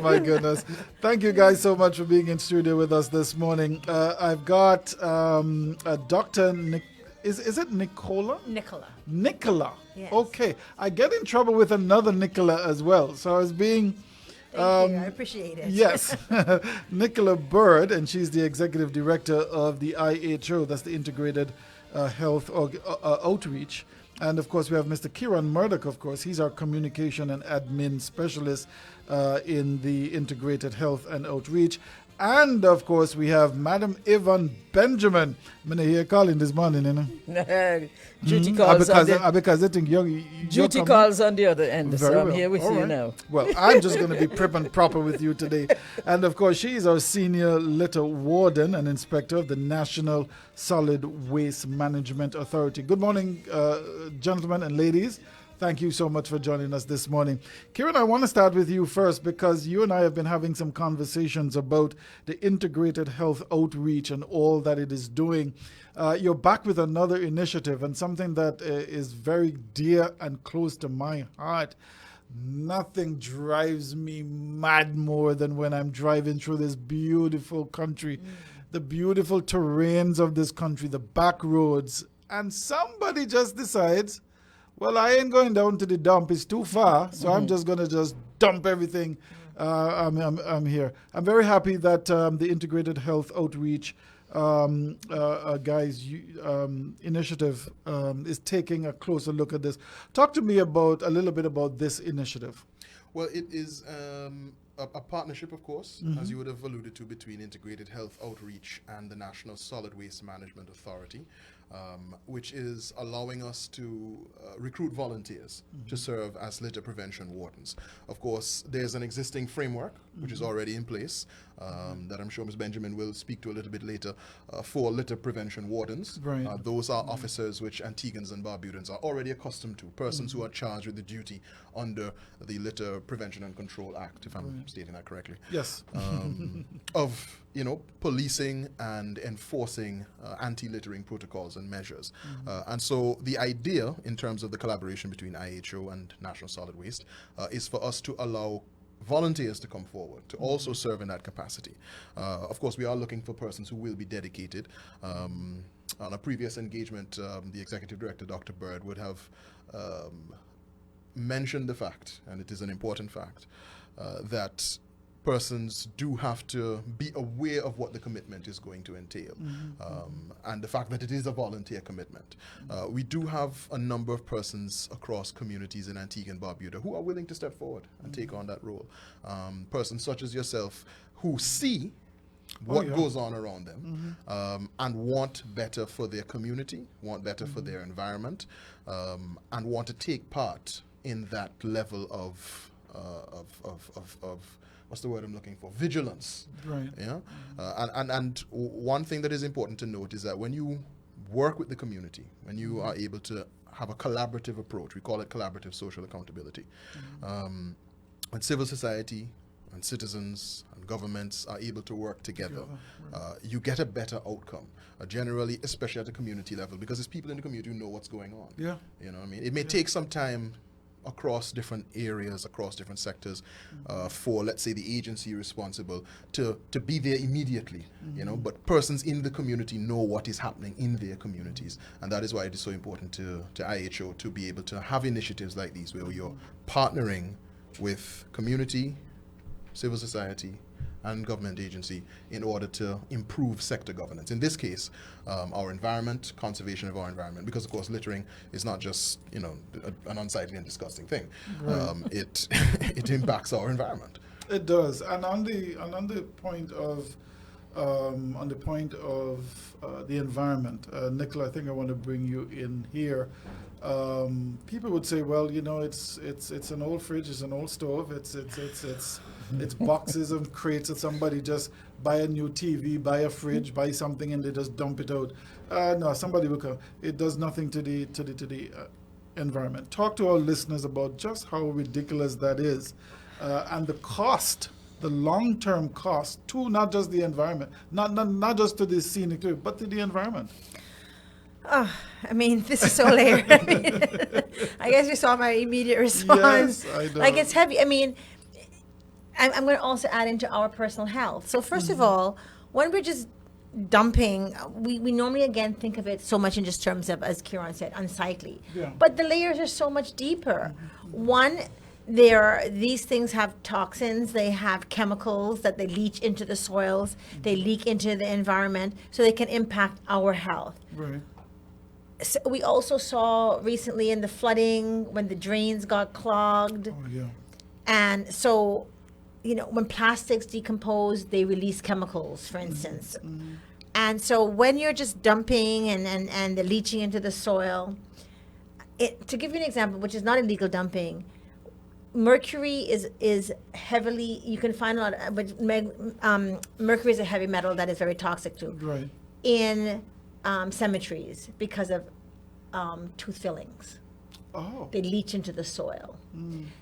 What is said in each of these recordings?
my goodness. Thank you guys so much for being in studio with us this morning. I've got Dr. Is it Nicola? Nicola. Yes. Okay. I get in trouble with another Nicola as well. So I was being... Thank you. I appreciate it. Yes. Nicola Bird, and she's the executive director of the IHO, that's the Integrated Health Outreach. And of course, we have Mr. Kieron Murdoch, of course. He's our communication and admin specialist in the Integrated Health and Outreach. And of course, we have Madam Yvonne Benjamin. I'm here calling this morning, you know. Duty calls because I think duty calls on the other end. Very So I'm well. here with All you right. now. Well, I'm just going to be prim and proper with you today. And of course, she's our senior litter warden and inspector of the National Solid Waste Management Authority. Good morning, gentlemen and ladies. Thank you so much for joining us this morning. Kieron, I want to start with you first because you and I have been having some conversations about the integrated health outreach and all that it is doing. You're back with another initiative and something that is very dear and close to my heart. Nothing drives me mad more than when I'm driving through this beautiful country, the beautiful terrains of this country, the back roads, and somebody just decides, well, I ain't going down to the dump. It's too far, so I'm just going to just dump everything. I'm here. I'm very happy that the Integrated Health Outreach initiative is taking a closer look at this. Talk to me a little bit about this initiative. Well, it is a partnership, of course, as you would have alluded to, between Integrated Health Outreach and the National Solid Waste Management Authority, which is allowing us to recruit volunteers to serve as litter prevention wardens. Of course, there's an existing framework which is already in place that I'm sure Ms. Benjamin will speak to a little bit later for litter prevention wardens. Right. Those are officers which Antiguans and Barbudans are already accustomed to, persons who are charged with the duty under the Litter Prevention and Control Act, if I'm stating that correctly. Yes. Of policing and enforcing anti-littering protocols and measures. And so the idea in terms of the collaboration between IHO and National Solid Waste is for us to allow volunteers to come forward to also serve in that capacity. Of course, we are looking for persons who will be dedicated. On a previous engagement, the executive director, Dr. Bird, would have mentioned the fact, and it is an important fact, that persons do have to be aware of what the commitment is going to entail, and the fact that it is a volunteer commitment. We do have a number of persons across communities in Antigua and Barbuda who are willing to step forward and take on that role. Persons such as yourself who see what goes on around them and want better for their community, want better for their environment, and want to take part in that level of what's the word I'm looking for? Vigilance. Right. Yeah. And one thing that is important to note is that when you work with the community, when you are able to have a collaborative approach, we call it collaborative social accountability, when civil society and citizens and governments are able to work together, you get a better outcome, generally, especially at the community level, because it's people in the community who know what's going on. Yeah. You know what I mean? It may take some time across different areas, across different sectors, for, let's say, the agency responsible to be there immediately, but persons in the community know what is happening in their communities. And that is why it is so important to IHO to be able to have initiatives like these where you're partnering with community, civil society, and government agency in order to improve sector governance. In this case, our environment, conservation of our environment, because of course littering is not just an unsightly and disgusting thing. Right. It impacts our environment. It does. And on the point of the environment, Nicola, I think I want to bring you in here. People would say, well, it's an old fridge, it's an old stove, it's boxes and crates that somebody just buy a new TV, buy a fridge, buy something, and they just dump it out. No, somebody will come. It does nothing to the environment. Talk to our listeners about just how ridiculous that is, and the cost, the long-term cost to not just the environment, not just to the scenic, but to the environment. This is so layered. I guess you saw my immediate response. Yes, I know. Like, it's heavy. I'm going to also add into our personal health. So first of all, when we're just dumping, we normally again think of it so much in just terms of, as Kieron said, unsightly. Yeah. But the layers are so much deeper. One, these things have toxins, they have chemicals that they leach into the soils, they leak into the environment, so they can impact our health. Right. So we also saw recently in the flooding when the drains got clogged. Oh, yeah. And so, when plastics decompose, they release chemicals, for instance. And so when you're just dumping and the leaching into the soil, to give you an example, which is not illegal dumping, mercury is heavily, you can find a lot, but mercury is a heavy metal that is very toxic too. Right. In cemeteries because of tooth fillings. Oh. They leach into the soil.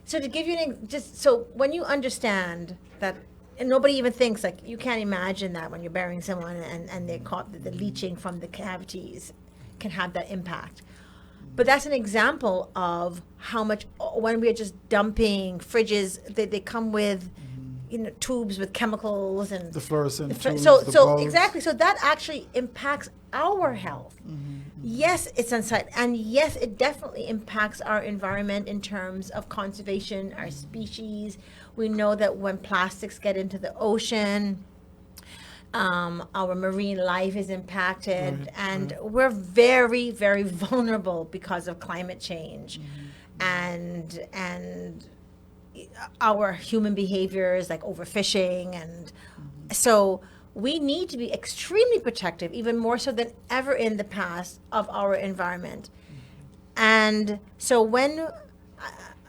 So to give you so when you understand that, and nobody even thinks, like, you can't imagine that when you're burying someone and they're caught, the leaching from the cavities can have that impact. But that's an example of how much, when we're just dumping fridges, they come with, tubes with chemicals and The fluorescent tubes, so the bulbs. exactly. So that actually impacts our health. Yes, it's unsightly, and yes, it definitely impacts our environment in terms of conservation, our species. We know that when plastics get into the ocean, our marine life is impacted, and we're very, very vulnerable because of climate change, and our human behaviors like overfishing, and so we need to be extremely protective, even more so than ever in the past, of our environment. And so when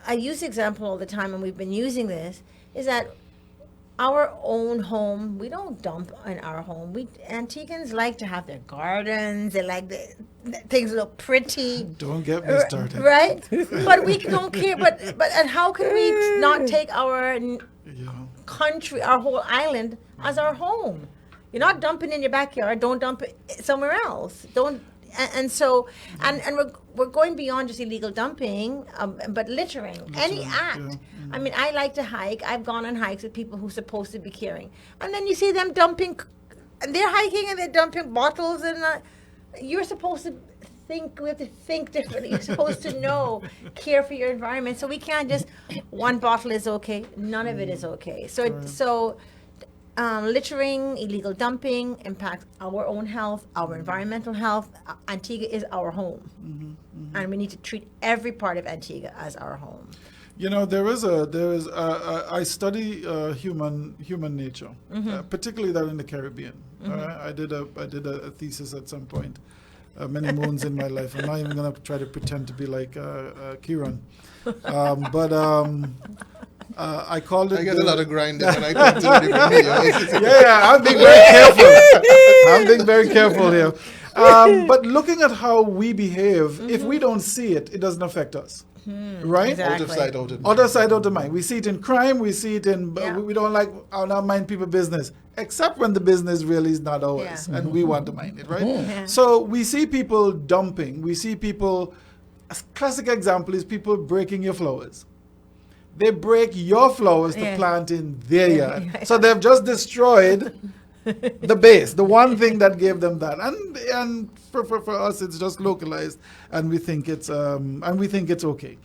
I use the example all the time, and we've been using this, is that our own home, we don't dump in our home. Antiguans like to have their gardens. They like things look pretty. Don't get me started. Right? But we don't care. But and how can we not take our country, our whole island, as our home? You're not dumping in your backyard. Don't dump it somewhere else. Don't. And so, and we're going beyond just illegal dumping, but littering. Any act. Yeah. I mean, I like to hike. I've gone on hikes with people who are supposed to be caring, and then you see them dumping, and they're hiking and they're dumping bottles, and you're supposed to think. We have to think differently. You're supposed to know, care for your environment. So we can't just one bottle is okay. None of it is okay. So. Littering, illegal dumping impacts our own health, our environmental health. Antigua is our home, and we need to treat every part of Antigua as our home. I study human nature, particularly that in the Caribbean. I did a thesis at some point, many moons in my life. I'm not even going to try to pretend to be like Kieron, I called it. I get a lot of grinding when I come to the different videos. Yeah, I'm being very careful. I'm being very careful here. But looking at how we behave, if we don't see it, it doesn't affect us. Right? Exactly. Out of sight, out of mind. Out of sight, out of mind. We see it in crime. We see it in. We don't like not mind people business, except when the business really is not ours, and we want to mind it, right? Yeah. So we see people dumping. We see people. A classic example is people breaking your flowers. They break your flowers to plant in their yard. So they've just destroyed the base, the one thing that gave them that. And for us, it's just localized, and we think it's okay.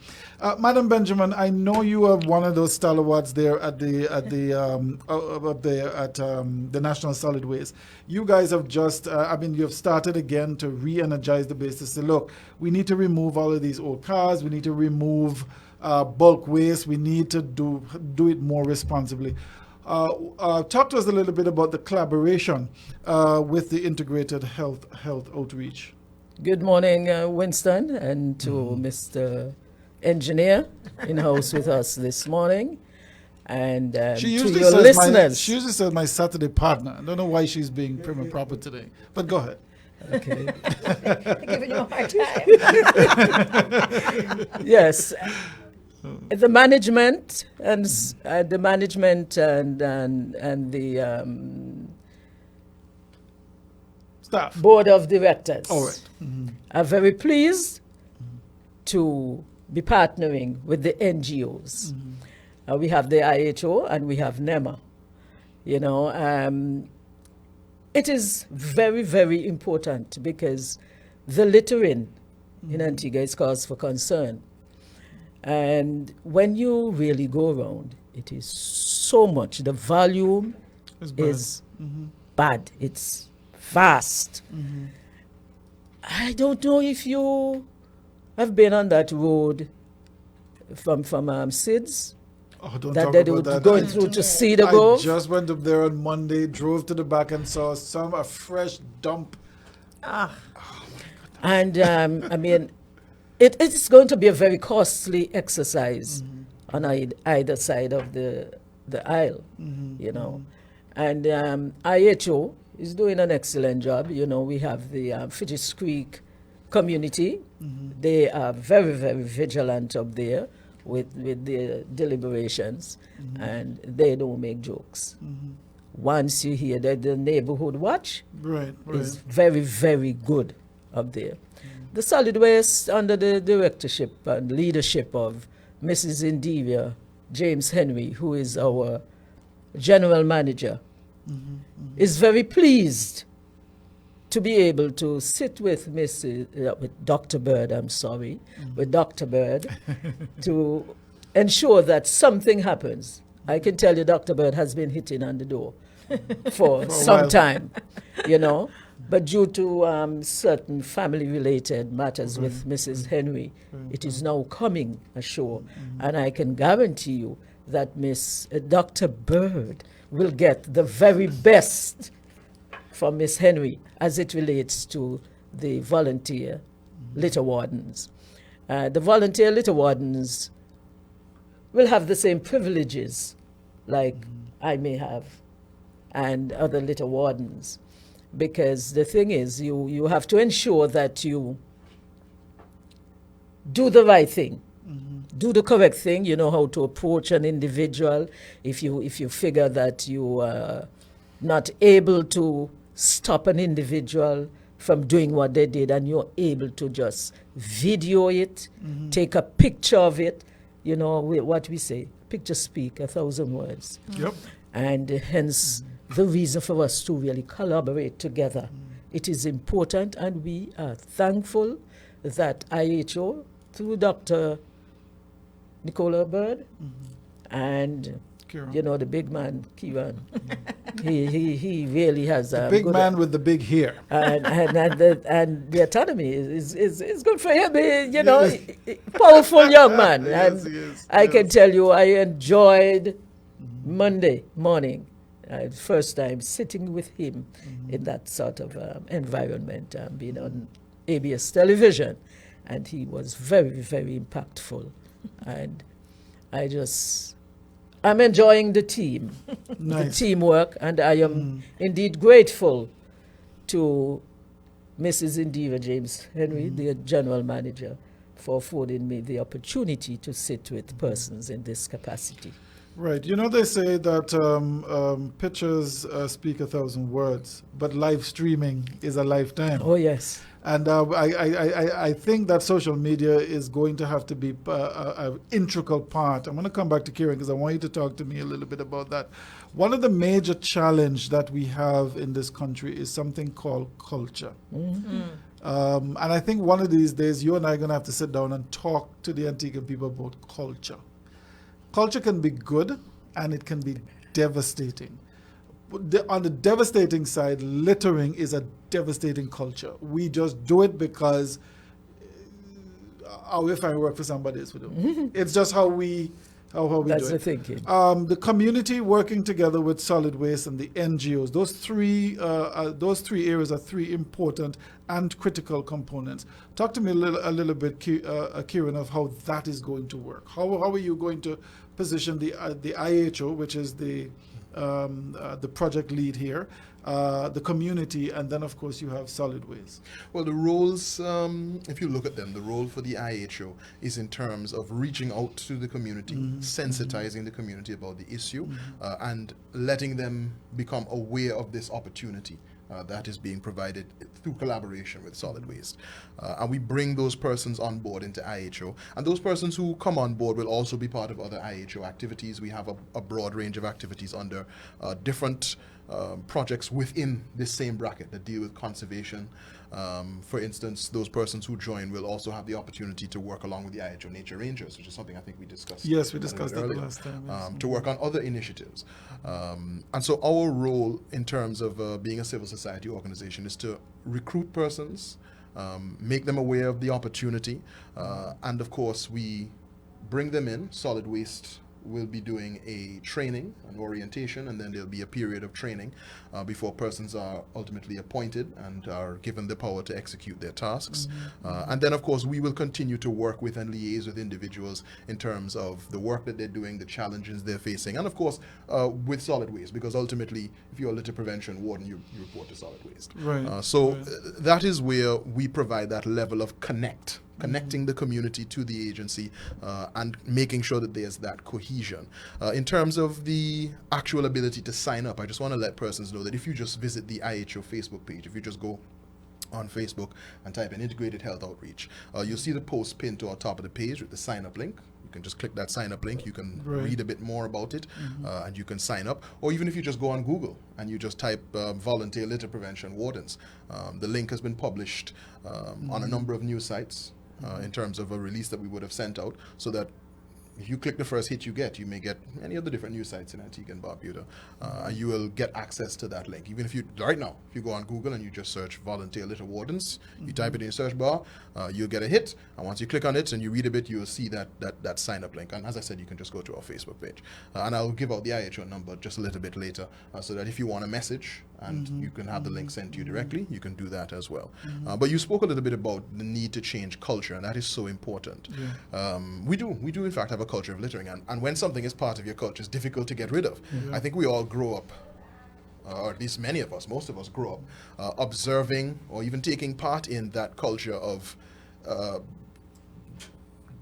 Madam Benjamin, I know you are one of those stalwarts there at the National Solid Waste. You guys have just, you have started again to re-energize the base to say, look, we need to remove all of these old cars. We need to remove bulk waste. We need to do it more responsibly. Talk to us a little bit about the collaboration with the integrated health outreach. Good morning, Winston, and to Mr. Engineer in house with us this morning, and to your listeners. She usually says my Saturday partner. I don't know why she's being prim and proper today, but go ahead. Okay. Giving you a hard time. Yes. The management and the Staff. board of directors All right. are very pleased to be partnering with the NGOs. We have the IHO and we have NSWMA. You know, it is very, very important because the littering in Antigua is cause for concern. And when you really go around, it is so much. The volume is bad. It's vast. I don't know if you have been on that road from SIDS. Oh, don't that talk they about were that. going through to Cedar Grove. I just went up there on Monday, drove to the back and saw a fresh dump. And I mean, it's going to be a very costly exercise on either side of the aisle, you know. And IHO is doing an excellent job. You know, we have the Fidges Creek community. They are very, very vigilant up there with their deliberations, and they don't make jokes. Once you hear that the neighborhood watch is very, very good up there. The solid waste under the directorship and leadership of Mrs. Indira James Henry, who is our general manager, is very pleased to be able to sit with with Dr. Bird, with Dr. Bird, to ensure that something happens. I can tell you Dr. Bird has been hitting on the door for some time, you know. But due to certain family-related matters with Mrs. Henry, it is now coming ashore. And I can guarantee you that Dr. Bird will get the very best from Miss Henry as it relates to the volunteer litter wardens. The volunteer litter wardens will have the same privileges like I may have and other litter wardens. Because the thing is, you have to ensure that you do the right thing, do the correct thing. You know how to approach an individual. If you figure that you are not able to stop an individual from doing what they did, and you're able to just video it, take a picture of it, you know what we say, picture speak 1,000 words. Yep. And hence the reason for us to really collaborate together. It is important, and we are thankful that IHO, through Dr. Nicola Bird, and Kieron. you know the big man Kieron, he really has a Big good man with the big hair. and the autonomy is good for him. You know, powerful young man. Yes, And he is. I can tell you, I enjoyed Monday morning. First time sitting with him in that sort of environment, being on ABS television, and he was very, very impactful. And I'm enjoying the team, the teamwork, and I am indeed grateful to Mrs. Indira James Henry, the general manager, for affording me the opportunity to sit with persons in this capacity. Right. You know, they say that pictures speak 1,000 words, but live streaming is a lifetime. Oh, yes. And I think that social media is going to have to be an integral part. I'm going to come back to Kieron because I want you to talk to me a little bit about that. One of the major challenges that we have in this country is something called culture. And I think one of these days you and I are going to have to sit down and talk to the Antigua people about culture. Culture can be good and it can be devastating. On the devastating side, littering is a devastating culture. We just do it because if I work for somebody else, we do. It's just how we do it. That's the thinking. The community working together with solid waste and the NGOs, those three areas are three important and critical components. Talk to me a little bit, Kieron, of how that is going to work. How are you going to position the IHO, which is the project lead here, the community, and then of course you have solid waste? Well, the roles, if you look at them, the role for the IHO is in terms of reaching out to the community, sensitizing the community about the issue, and letting them become aware of this opportunity that is being provided through collaboration with solid waste. And we bring those persons on board into IHO. And those persons who come on board will also be part of other IHO activities. We have a broad range of activities under different projects within this same bracket that deal with conservation. For instance, those persons who join will also have the opportunity to work along with the IHO Nature Rangers, which is something I think we discussed. Yes, we discussed that earlier, last time. Yes. to work on other initiatives. And so our role in terms of being a civil society organization is to recruit persons, make them aware of the opportunity, and of course we bring them in. Solid Waste will be doing a training, an orientation, and then there'll be a period of training before persons are ultimately appointed and are given the power to execute their tasks. And then, of course, we will continue to work with and liaise with individuals in terms of the work that they're doing, the challenges they're facing, and of course, with solid waste, because ultimately, if you're a litter prevention warden, you report to solid waste. Right. That is where we provide that level of connecting the community to the agency and making sure that there's that cohesion. In terms of the actual ability to sign up, I just want to let persons know that if you just visit the IHO Facebook page, if you just go on Facebook and type in Integrated Health Outreach, you'll see the post pinned to our top of the page with the sign up link. You can just click that sign up link. You can read a bit more about it and you can sign up. Or even if you just go on Google and you just type volunteer litter prevention wardens, the link has been published on a number of news sites. In terms of a release that we would have sent out, so that if you click the first hit you get, you may get any of the different news sites in Antigua and Barbuda, and you will get access to that link. Even if you, right now, if you go on Google and you just search volunteer litter wardens, you type it in your search bar, you'll get a hit, and once you click on it and you read a bit, you will see that sign up link. And as I said, you can just go to our Facebook page. And I'll give out the IHO number just a little bit later, so that if you want a message and you can have the link sent to you directly, you can do that as well. But you spoke a little bit about the need to change culture, and that is so important. We do in fact have a culture of littering, and when something is part of your culture, it's difficult to get rid of. I think we all grow up, or at least many of us, most of us grow up observing or even taking part in that culture of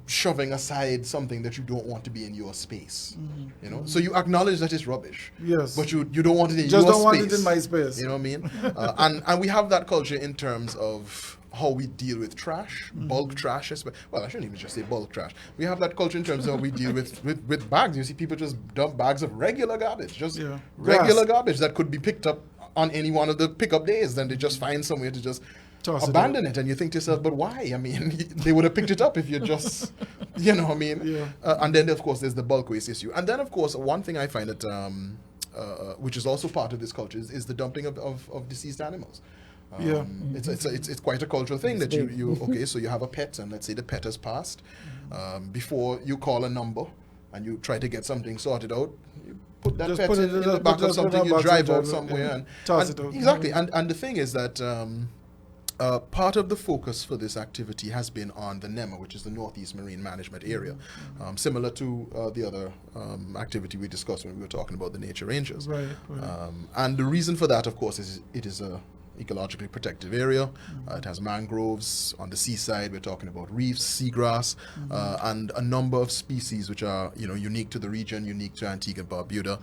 shoving aside something that you don't want to be in your space. You know, so you acknowledge that it's rubbish. Yes. But you don't want it in Just your don't space. want it in my space. You know what I mean? And we have that culture in terms of how we deal with trash, bulk trash. Well, I shouldn't even just say bulk trash. We have that culture in terms of how we deal with bags. You see people just dump bags of regular garbage, regular garbage that could be picked up on any one of the pickup days. Then they just find somewhere to just abandon it, and you think to yourself, but why? I mean, they would have picked it up if you just, you know what I mean? And then, of course, there's the bulk waste issue. And then, of course, one thing I find that, which is also part of this culture, is the dumping of deceased animals. It's quite a cultural thing that you okay, so you have a pet, and let's say the pet has passed. Before you call a number and you try to get something sorted out, you put that pet in the back of something, you drive out somewhere and toss it out. Exactly. And the thing is that part of the focus for this activity has been on the NSWMA, which is the Northeast Marine Management Area, similar to the other activity we discussed when we were talking about the Nature Rangers. And the reason for that, of course, is it is a ecologically protected area. It has mangroves. On the seaside, we're talking about reefs, seagrass, and a number of species which are, you know, unique to the region, unique to Antigua and Barbuda,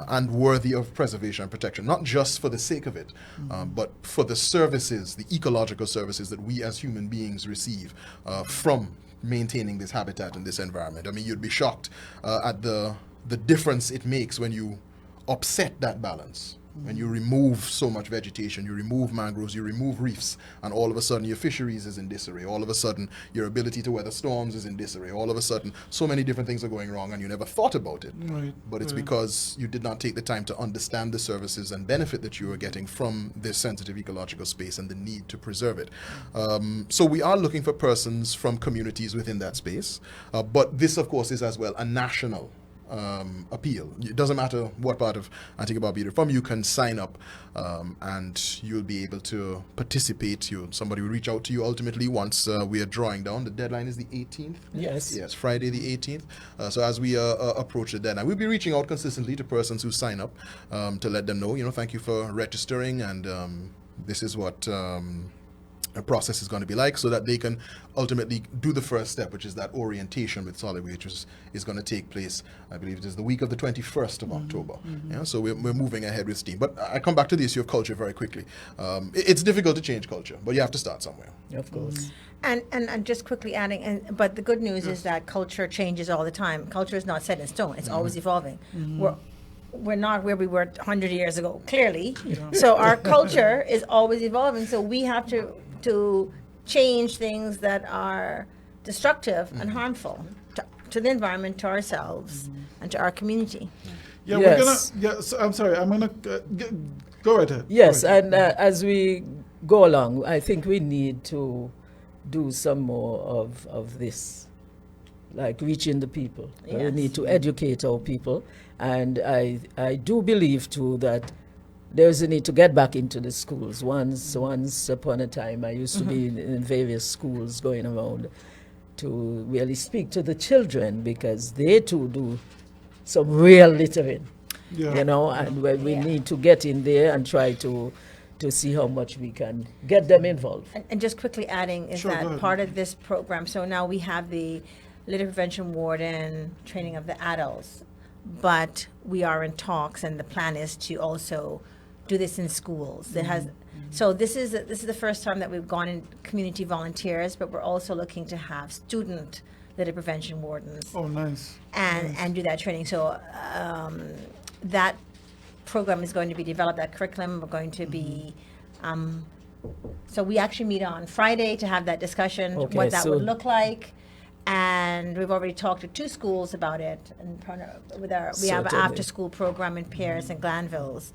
and worthy of preservation and protection, not just for the sake of it, but for the services, the ecological services that we as human beings receive from maintaining this habitat and this environment. I mean, you'd be shocked at the difference it makes when you upset that balance. When you remove so much vegetation, you remove mangroves, you remove reefs, and all of a sudden your fisheries is in disarray. All of a sudden your ability to weather storms is in disarray. All of a sudden so many different things are going wrong and you never thought about it. But it's because you did not take the time to understand the services and benefit that you are getting from this sensitive ecological space and the need to preserve it. So we are looking for persons from communities within that space. But this, of course, is as well a national appeal. It doesn't matter what part of Antigua Barbuda from, you can sign up and you'll be able to participate. Somebody will reach out to you ultimately once we are drawing down. The deadline is the 18th? Yes, Friday the 18th. So as we approach the deadline, we'll be reaching out consistently to persons who sign up to let them know, you know, thank you for registering, and this is what process is going to be like, so that they can ultimately do the first step, which is that orientation with solid waste, which is going to take place, I believe it is the week of the 21st of October. Yeah, so we're moving ahead with steam. But I come back to the issue of culture very quickly. It's difficult to change culture, but you have to start somewhere. Of course. And just quickly adding, but the good news is that culture changes all the time. Culture is not set in stone; it's always evolving. We're not where we were 100 years ago, clearly. So our culture is always evolving. So we have to change things that are destructive and harmful to the environment, to ourselves, and to our community. Yeah, Yes. we're gonna. I'm sorry. I'm gonna go right ahead. Yes, Go ahead. and as we go along, I think we need to do some more of this, like reaching the people. We Yes. need to educate our people, and I do believe too that there's a need to get back into the schools. Once upon a time, I used to be in various schools going around to really speak to the children, because they too do some real littering. Yeah. You know, and we need to get in there and try to see how much we can get them involved. And just quickly adding is Sure, go that ahead. part of this program, so now we have the Litter Prevention Warden training of the adults, but we are in talks, and the plan is to also do this in schools. That has, so this is the first time that we've gone in community volunteers, but we're also looking to have student Litter Prevention Wardens Oh, nice. and do that training. So that program is going to be developed, that curriculum. We're going to be, so we actually meet on Friday to have that discussion, Okay, what that so- would look like. And we've already talked to 2 schools about it. And we have an Certainly. after-school program in Pierce and Glanvilles.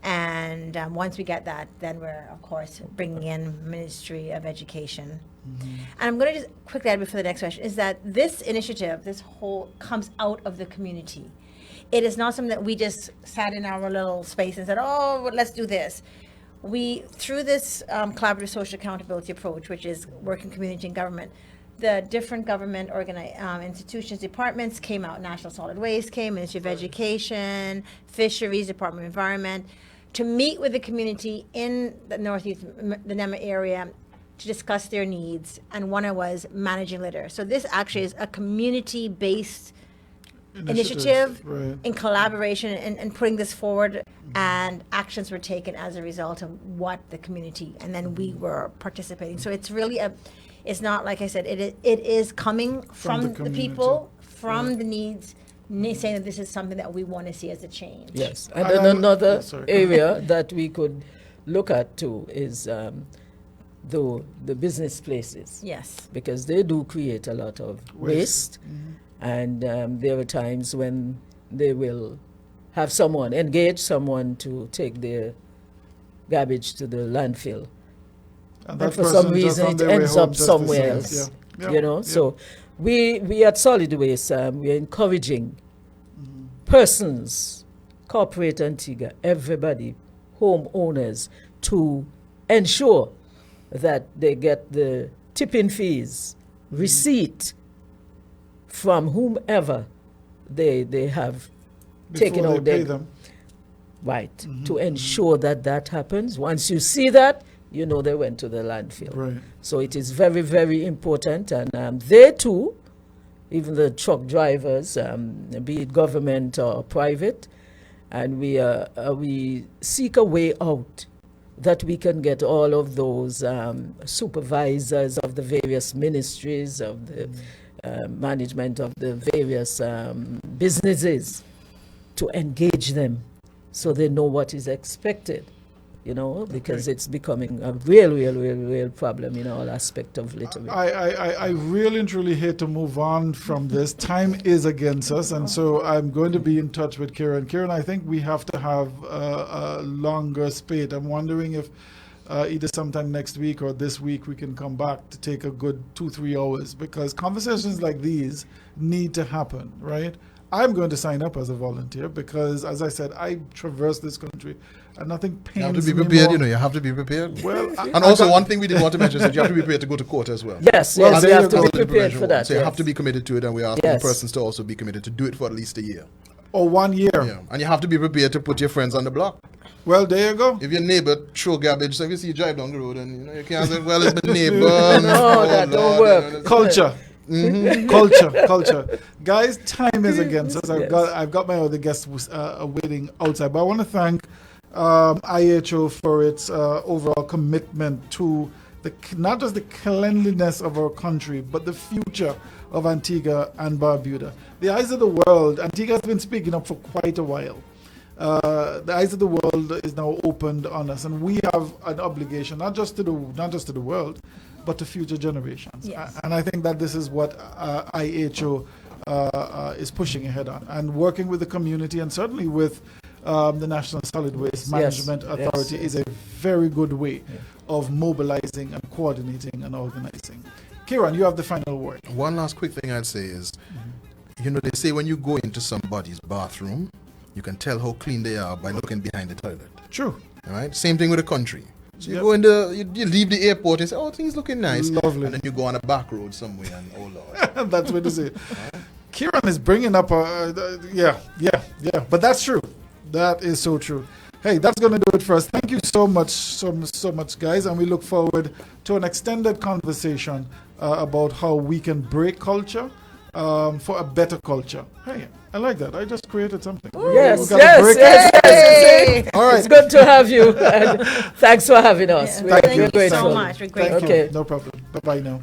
And once we get that, then we're, of course, bringing in Ministry of Education. And I'm going to just quickly add before the next question, is that this initiative, this whole, comes out of the community. It is not something that we just sat in our little space and said, oh, well, let's do this. We, through this collaborative social accountability approach, which is working community and government, the different government institutions, departments came out. National Solid Waste came, Ministry of Education, Fisheries, Department of Environment, to meet with the community in the Northeast, the NEMA area, to discuss their needs. And one was managing litter. So this actually is a community-based initiative Right. in collaboration and putting this forward, and actions were taken as a result of what the community, and then we were participating. So it's really it's not, like I said, it is coming from the the community. people, from the needs, saying that this is something that we want to see as a change. Yes, and I- then I- another sorry. area that we could look at too is the business places, Yes. because they do create a lot of waste, and there are times when they will have engage someone to take their garbage to the landfill, And but that for person some just reason on it their way ends home up just somewhere decides, else. yeah. You know, Yeah. so we at Solid Waste, we are encouraging persons, corporate Antigua, everybody, homeowners, to ensure that they get the tipping fees, receipt from whomever they have taken Before out they pay their them. right, to ensure that happens. Once you see that, you know they went to the landfill. Right. So it is very, very important, and they too, even the truck drivers, be it government or private, and we seek a way out that we can get all of those supervisors of the various ministries, of the management of the various businesses, to engage them so they know what is expected. You know, because it's becoming a real problem in all aspect of littering. I really and truly hate to move on from this. Time is against us, and so I'm going to be in touch with Kieron. Kieron, I think we have to have a longer spate. I'm wondering if either sometime next week or this week we can come back to take a good 2-3 hours, because conversations like these need to happen, right? I'm going to sign up as a volunteer because, as I said, I traverse this country and nothing pains me You have to be more. prepared, you know, you have to be prepared. Well, And also, one thing we didn't want to mention is that you have to be prepared to go to court as well. Yes, Well, yes, there we you have to go. be Litter prepared Prevention for that. So you yes. have to be committed to it, and we're asking Yes. the persons to also be committed to do it for at least a year. or 1 year. Yeah. And you have to be prepared to put your friends on the block. Well, there you go. If your neighbor throw garbage, so if you see you drive down the road and you can't say, well, it's my neighbor. No, that don't work. Culture. Culture. Guys, time is against us. I've got my other guests waiting outside. But I want to thank IHO for its overall commitment to not just the cleanliness of our country, but the future of Antigua and Barbuda. The eyes of the world, Antigua has been speaking up for quite a while. The eyes of the world is now opened on us, and we have an obligation not just to the world, but to future generations. Yes. And I think that this is what IHO is pushing ahead on, and working with the community, and certainly with the National Solid Waste Management Authority is a very good way of mobilizing and coordinating and organizing. Kieron, you have the final word. One last quick thing I'd say is, you know, they say when you go into somebody's bathroom, you can tell how clean they are by looking behind the toilet. True. All right? Same thing with the country. So you go in you leave the airport and say, oh, things looking nice. Lovely. And then you go on a back road somewhere and, oh, Lord. That's what it is. Kieron is bringing up but that's true. That is so true. Hey, that's going to do it for us. Thank you so much, guys, and we look forward to an extended conversation about how we can break culture for a better culture. Hey, I like that. I just created something. Yes. All right. It's good to have you, and thanks for having us. Thank you We're grateful. so much. We're grateful. Thank you. No problem. Bye-bye now.